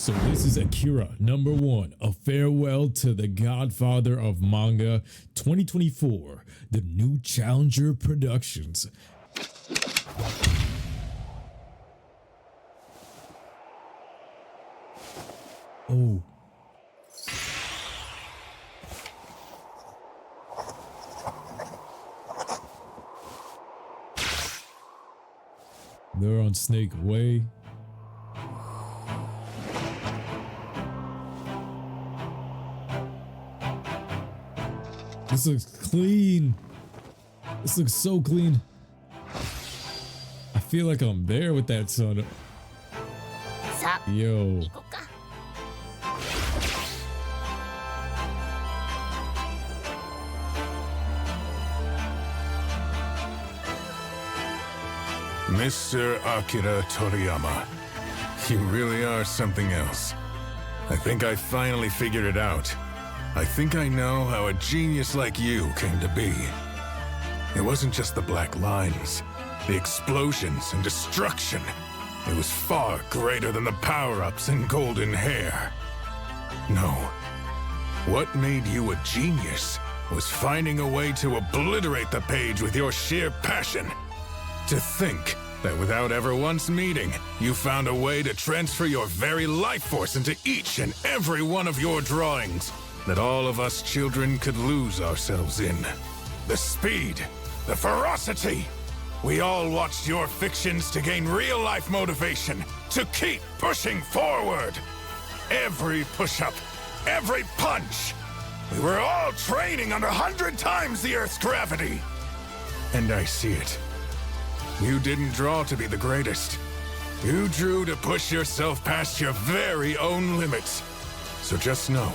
So this is Akira #1, a farewell to the Godfather of Manga 2024, the new Challenger Productions. Oh. They're on Snake Way. This looks clean. This looks so clean. I feel like I'm there with that sun. Yo. Mr. Akira Toriyama, you really are something else. I think I finally figured it out. I think I know how a genius like you came to be. It wasn't just the black lines, the explosions and destruction. It was far greater than the power-ups and golden hair. No. What made you a genius was finding a way to obliterate the page with your sheer passion. To think that without ever once meeting, you found a way to transfer your very life force into each and every one of your drawings that all of us children could lose ourselves in. The speed, the ferocity. We all watched your fictions to gain real-life motivation, to keep pushing forward. Every push-up, every punch. We were all training under 100 times the Earth's gravity. And I see it. You didn't draw to be the greatest. You drew to push yourself past your very own limits. So just know,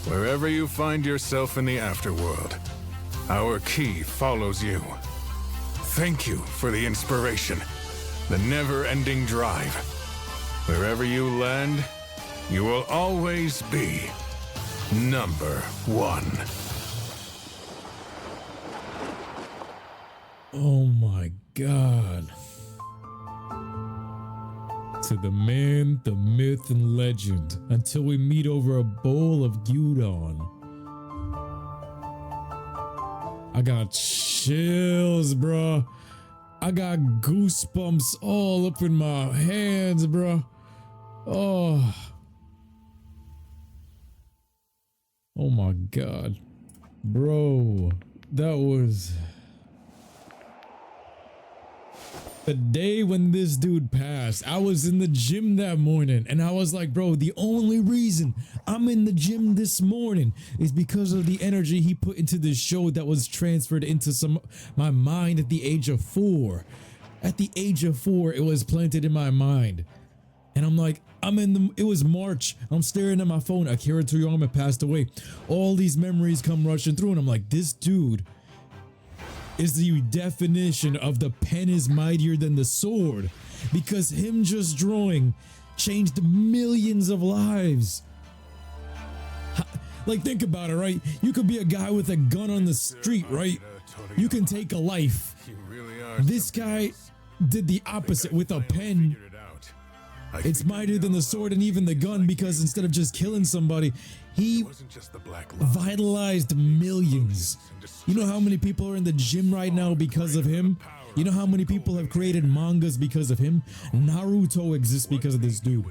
wherever you find yourself in the afterworld, our key follows you. Thank you for the inspiration, the never-ending drive. Wherever you land, you will always be #1. Oh my God. To the man, the myth, and legend, until we meet over a bowl of gyudon. I got chills, bro. I got goosebumps all up in my hands, bro. Oh. Oh my God. Bro, that was... The day when this dude passed, I was in the gym that morning and I was like, bro, the only reason I'm in the gym this morning is because of the energy he put into this show that was transferred into my mind at the age of 4. At the age of 4, it was planted in my mind. And I'm like, it was March. I'm staring at my phone. Akira Toriyama passed away. All these memories come rushing through and I'm like, this dude is the definition of the pen is mightier than the sword, because him just drawing changed millions of lives. Like, think about it, right? You could be a guy with a gun on the street, right? You can take a life. This guy did the opposite with a pen. It's mightier than the sword and even the gun, because instead of just killing somebody, he vitalized millions. You know how many people are in the gym right now because of him? You know how many people have created mangas because of him? Naruto exists because of this dude.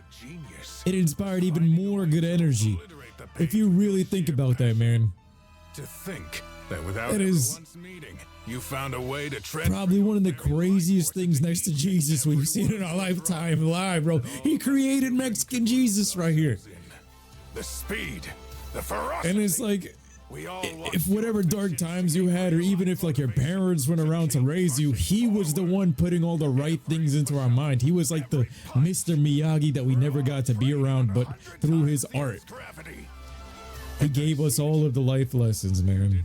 It inspired even more good energy. If you really think about that, man. To think that without that is meeting, you found a way to probably one of the craziest things next to Jesus we've seen in our lifetime live, bro. He created Mexican Jesus right here. The speed, the ferocity. And it's like, if whatever dark times you had, or even if like your parents went around to raise you, he was the one putting all the right things into our mind. He was like the Mr. Miyagi that we never got to be around, but through his art, he gave us all of the life lessons, man,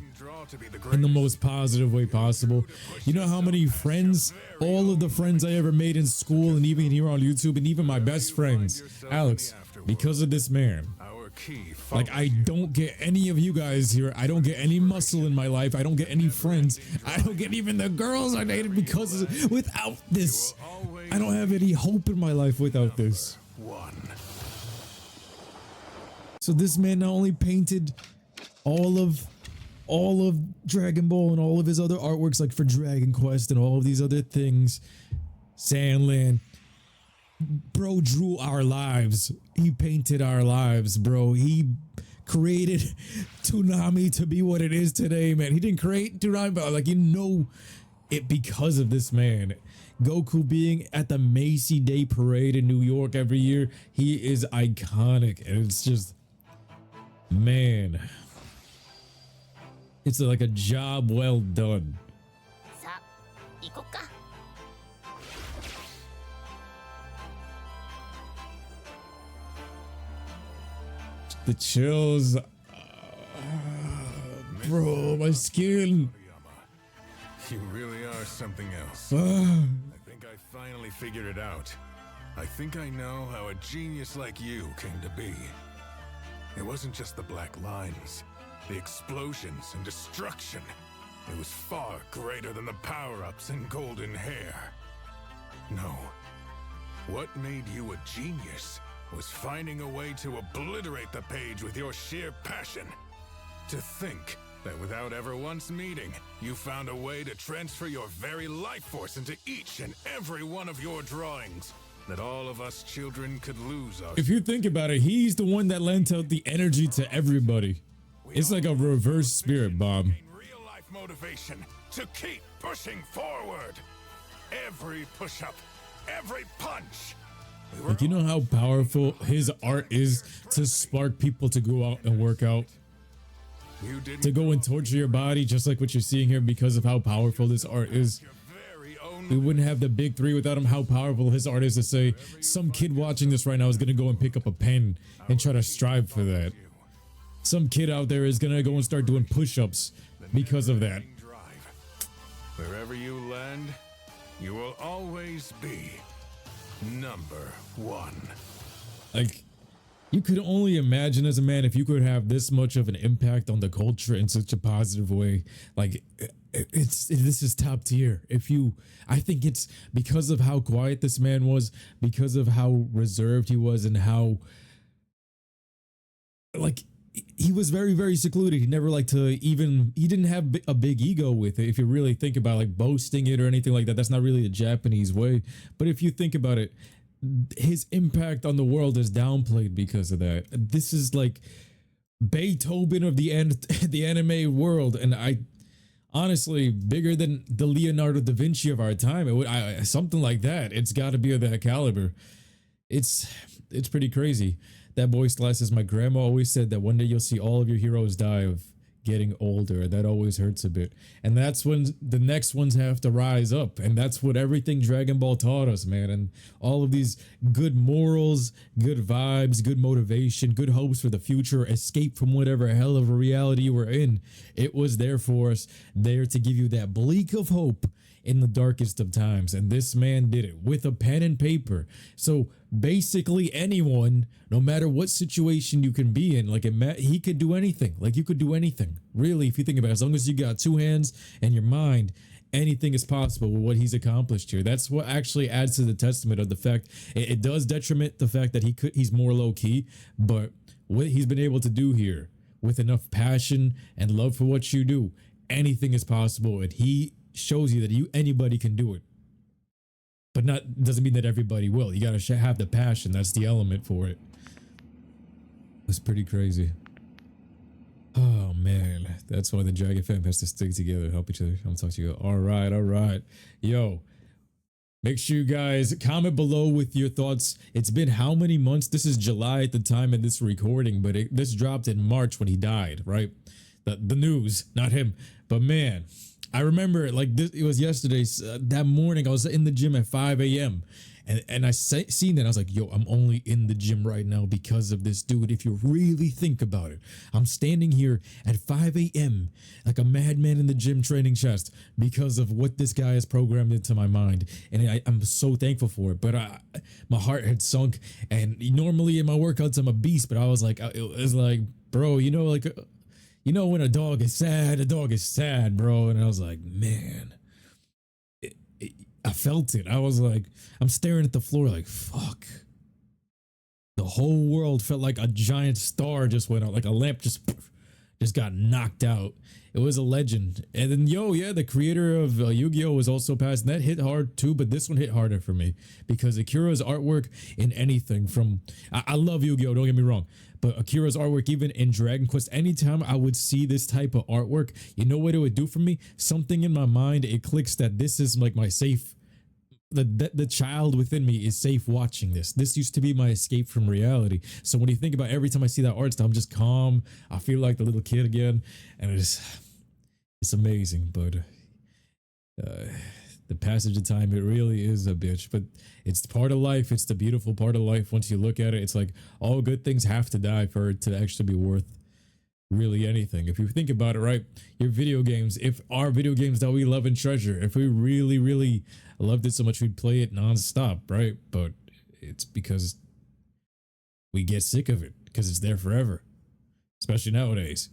in the most positive way possible. You know how many friends, all of the friends I ever made in school and even here on YouTube, and even my best friends, Alex, because of this man. Like, I don't get any of you guys here. I don't get any muscle in my life. I don't get any friends. I don't get even the girls I dated because without this. I don't have any hope in my life without this. So this man not only painted all of Dragon Ball and all of his other artworks, like for Dragon Quest and all of these other things, Sandland. Bro drew our lives. He painted our lives, bro. He created Toonami to be what it is today, man. He didn't create Toonami, but like, you know it because of this man. Goku being at the Macy Day Parade in New York every year, he is iconic, and it's just, man, it's like a job well done. The chills, bro, my skin. You really are something else. I think I finally figured it out. I think I know how a genius like you came to be. It wasn't just the black lines, the explosions and destruction. It was far greater than the power-ups and golden hair. No. What made you a genius was finding a way to obliterate the page with your sheer passion. To think that without ever once meeting, you found a way to transfer your very life force into each and every one of your drawings, that all of us children could lose our... If you think about it, he's the one that lent out the energy to everybody. It's like a reverse spirit bomb. Real life motivation to keep pushing forward. Every push-up, every punch. Like, you know how powerful his art is to spark people to go out and work out? To go and torture your body, just like what you're seeing here, because of how powerful this art is. We wouldn't have the big three without him. How powerful his art is to say, some kid watching this right now is going to go and pick up a pen and try to strive for that. Some kid out there is going to go and start doing push-ups because of that. Wherever you land, you will always be number one. Like, you could only imagine as a man if you could have this much of an impact on the culture in such a positive way. Like, this is top tier. I think it's because of how quiet this man was, because of how reserved he was, and how, like, he was very, very secluded. He never liked to he didn't have a big ego with it. If you really think about, like, boasting it or anything like that, that's not really a Japanese way. But if you think about it, his impact on the world is downplayed because of that. This is like Beethoven of the anime world, and I honestly, bigger than the Leonardo da Vinci of our time. Something like that. It's got to be of that caliber. It's pretty crazy. That boy slices. My grandma always said that one day you'll see all of your heroes die of getting older. That always hurts a bit. And that's when the next ones have to rise up. And that's what everything Dragon Ball taught us, man. And all of these good morals, good vibes, good motivation, good hopes for the future, escape from whatever hell of a reality we're in. It was there for us, there to give you that bleak of hope in the darkest of times. And this man did it with a pen and paper. So basically anyone, no matter what situation you can be in, like, he could do anything. Like, you could do anything, really, if you think about it. As long as you got two hands and your mind, anything is possible with what he's accomplished here. That's what actually adds to the testament of the fact it does detriment the fact that he's more low-key, but what he's been able to do here with enough passion and love for what you do, anything is possible. And he shows you that anybody can do it, but doesn't mean that everybody will. You gotta have the passion. That's the element for it. It's pretty crazy. Oh man, that's why the Dragon fam has to stick together, help each other. I'm talking to you. All right. Yo, make sure you guys comment below with your thoughts. It's been how many months? This is July at the time of this recording, but this dropped in March when he died, right? The news, not him, but man, I remember like this. It was yesterday. That morning, I was in the gym at 5 a.m. and I seen that. I was like, yo, I'm only in the gym right now because of this dude. If you really think about it, I'm standing here at 5 a.m. like a madman in the gym training chest because of what this guy has programmed into my mind. And I'm so thankful for it. But my heart had sunk. And normally in my workouts, I'm a beast. But I was like, it was like, bro, you know, like, you know, when a dog is sad, bro. And I was like, man, I felt it. I was like, I'm staring at the floor like, fuck. The whole world felt like a giant star just went out, like a lamp just got knocked out. It was a legend. And then, yeah, the creator of Yu-Gi-Oh! Was also passed. And that hit hard too, but this one hit harder for me because Akira's artwork in anything from, I love Yu-Gi-Oh! Don't get me wrong, but Akira's artwork, even in Dragon Quest, anytime I would see this type of artwork, you know what it would do for me? Something in my mind, it clicks that this is like my safe, the child within me is safe watching this. This used to be my escape from reality. So when you think about every time I see that art style, I'm just calm. I feel like the little kid again, and it's amazing. But the passage of time, it really is a bitch. But it's part of life. It's the beautiful part of life. Once you look at it, it's like all good things have to die for it to actually be worth really anything. If you think about it, right, your video games, if our video games that we love and treasure, if we really loved it so much, we'd play it nonstop, right? But it's because we get sick of it because it's there forever, especially nowadays.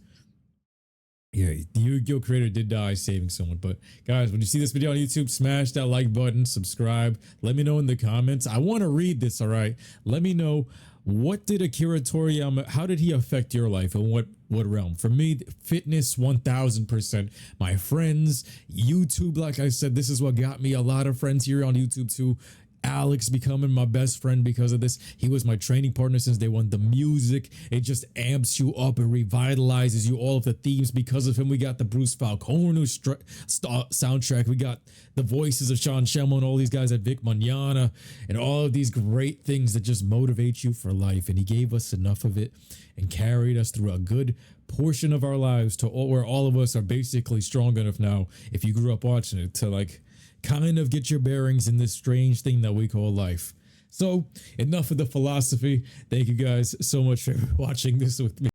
Yeah, the Yu-Gi-Oh creator did die saving someone. But guys, when you see this video on YouTube, smash that like button, subscribe. Let me know in the comments. I want to read this, all right? Let me know, what did Akira Toriyama, how did he affect your life, and what realm? For me, fitness, 1000%. My friends, YouTube, like I said, this is what got me a lot of friends here on YouTube too. Alex becoming my best friend because of this. He was my training partner since day one. The music, it just amps you up and revitalizes you. All of the themes, because of him, we got the Bruce Falcone soundtrack. We got the voices of Sean Shelmo and all these guys at Vic Mañana and all of these great things that just motivate you for life. And he gave us enough of it and carried us through a good portion of our lives to where all of us are basically strong enough now, if you grew up watching it, to like kind of get your bearings in this strange thing that we call life. So enough of the philosophy. Thank you guys so much for watching this with me.